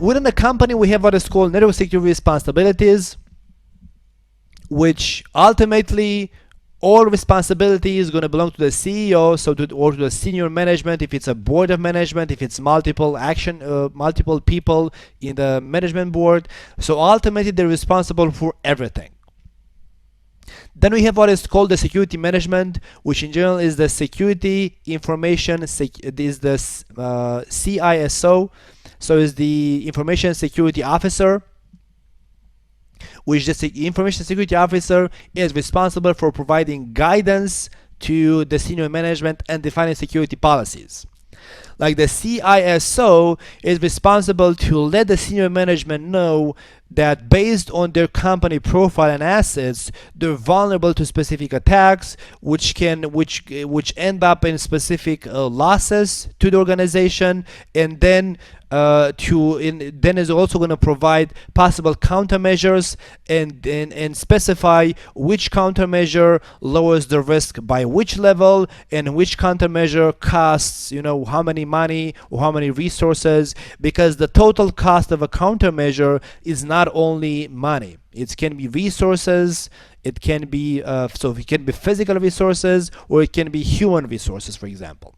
Within the company, we have what is called network security responsibilities, which ultimately all responsibility is going to belong to the CEO, or to the senior management, if it's a board of management, if it's multiple people in the management board. So ultimately, they're responsible for everything. Then we have what is called the security management, which in general is the security information, is the CISO, so is the information security officer, which the information security officer is responsible for providing guidance to the senior management and defining security policies. Like the CISO is responsible to let the senior management know that based on their company profile and assets, they're vulnerable to specific attacks, which end up in specific losses to the organization, and then then is also going to provide possible countermeasures and specify which countermeasure lowers the risk by which level, and which countermeasure costs how many money or how many resources, because the total cost of a countermeasure is not only money. It can be resources, it can be it can be physical resources, or it can be human resources, for example.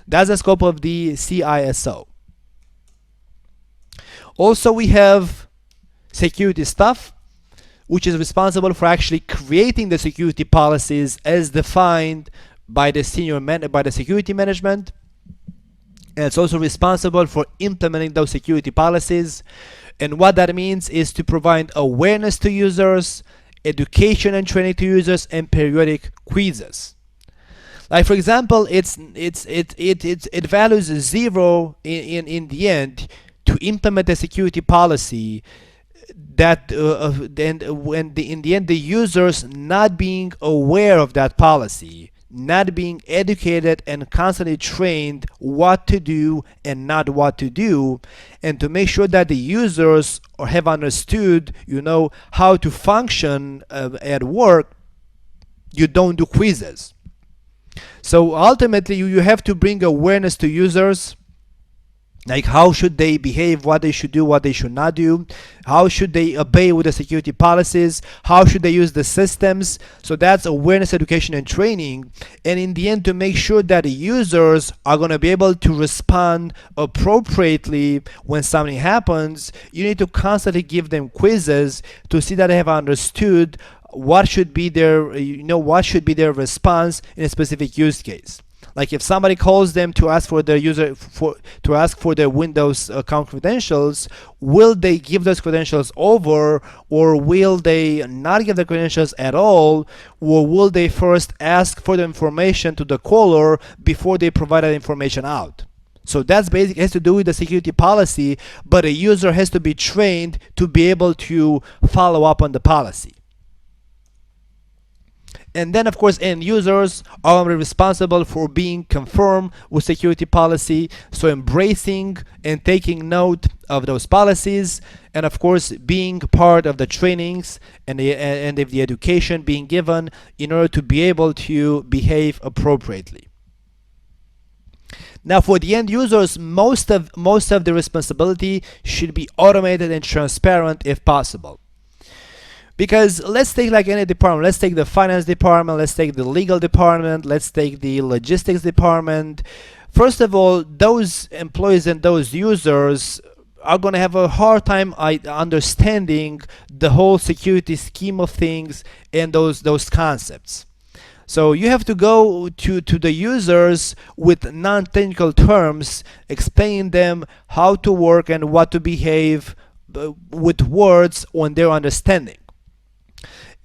That's the scope of the CISO. Also, we have security staff, which is responsible for actually creating the security policies as defined by the security management. And it's also responsible for implementing those security policies. And what that means is to provide awareness to users, education and training to users, and periodic quizzes. Like, for example, it values 0 in the end to implement a security policy that in the end the users not being aware of that policy, not being educated and constantly trained what to do and not what to do, and to make sure that the users have understood how to function at work, you don't do quizzes. So ultimately you have to bring awareness to users, like how should they behave, what they should do, what they should not do, how should they obey with the security policies, how should they use the systems. So that's awareness, education, and training. And in the end, to make sure that the users are going to be able to respond appropriately when something happens, you need to constantly give them quizzes to see that they have understood what should be their response in a specific use case. Like if somebody calls them to ask for their Windows account credentials, will they give those credentials over, or will they not give the credentials at all, or will they first ask for the information to the caller before they provide that information out? So that's basically has to do with the security policy, but a user has to be trained to be able to follow up on the policy. And then, of course, end users are responsible for being conformed with security policy, so embracing and taking note of those policies, and of course being part of the trainings and the education being given in order to be able to behave appropriately. Now, for the end users, most of the responsibility should be automated and transparent if possible. Because let's take like any department, let's take the finance department, let's take the legal department, let's take the logistics department. First of all, those employees and those users are going to have a hard time understanding the whole security scheme of things and those concepts. So you have to go to the users with non-technical terms, explain them how to work and what to behave with words on their understanding.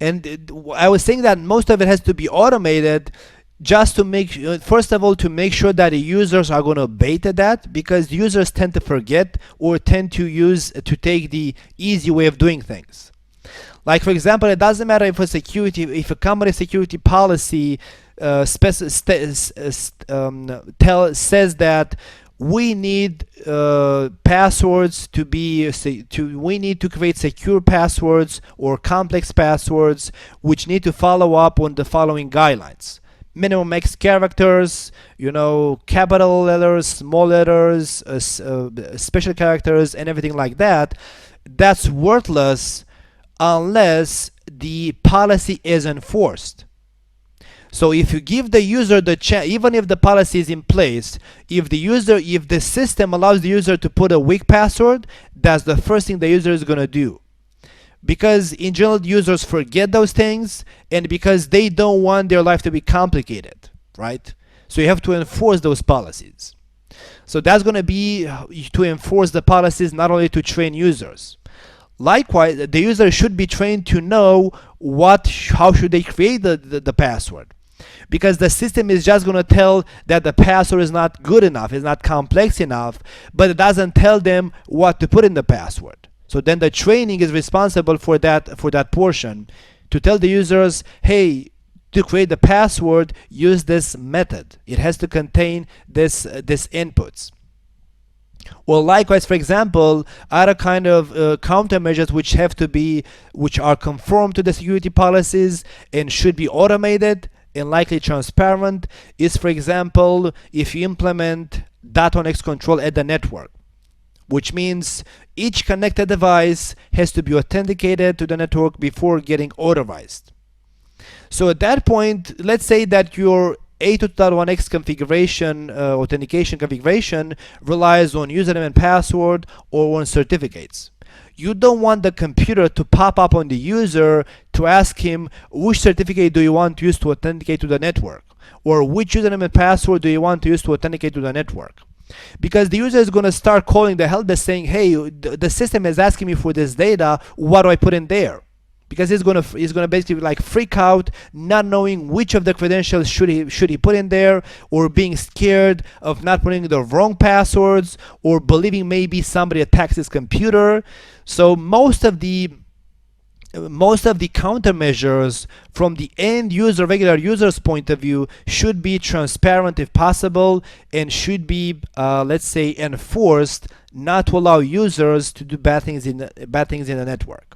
And I was saying that most of it has to be automated, just to make, first of all, to make sure that the users are going to obey to that, because users tend to forget or tend to take the easy way of doing things. Like, for example, it doesn't matter if a company security policy says that we need passwords we need to create secure passwords or complex passwords which need to follow up on the following guidelines. minimum X characters, capital letters, small letters, special characters, and everything like that, that's worthless unless the policy is enforced. So if you give the user the chance, even if the policy is in place, if the system allows the user to put a weak password, that's the first thing the user is going to do. Because in general, users forget those things, and because they don't want their life to be complicated, right? So you have to enforce those policies. So that's going to be to enforce the policies, not only to train users. Likewise, the user should be trained to know how should they create the password. Because the system is just going to tell that the password is not good enough, it's not complex enough, but it doesn't tell them what to put in the password. So then the training is responsible for that portion, to tell the users, hey, to create the password, use this method. It has to contain this inputs. Well, likewise, for example, other kind of countermeasures which are conform to the security policies and should be automated and likely transparent is, for example, if you implement data on X control at the network, which means each connected device has to be authenticated to the network before getting authorized. So at that point, let's say that your 802.1x configuration, authentication configuration, relies on username and password or on certificates. You don't want the computer to pop up on the user to ask him which certificate do you want to use to authenticate to the network, or which username and password do you want to use to authenticate to the network. Because the user is going to start calling the help desk saying, hey, the system is asking me for this data, what do I put in there? Because he's gonna basically like freak out, not knowing which of the credentials should he put in there, or being scared of not putting the wrong passwords, or believing maybe somebody attacks his computer. So most of the countermeasures from the end user, regular user's point of view, should be transparent if possible, and should be, let's say, enforced, not to allow users to do bad things in the network.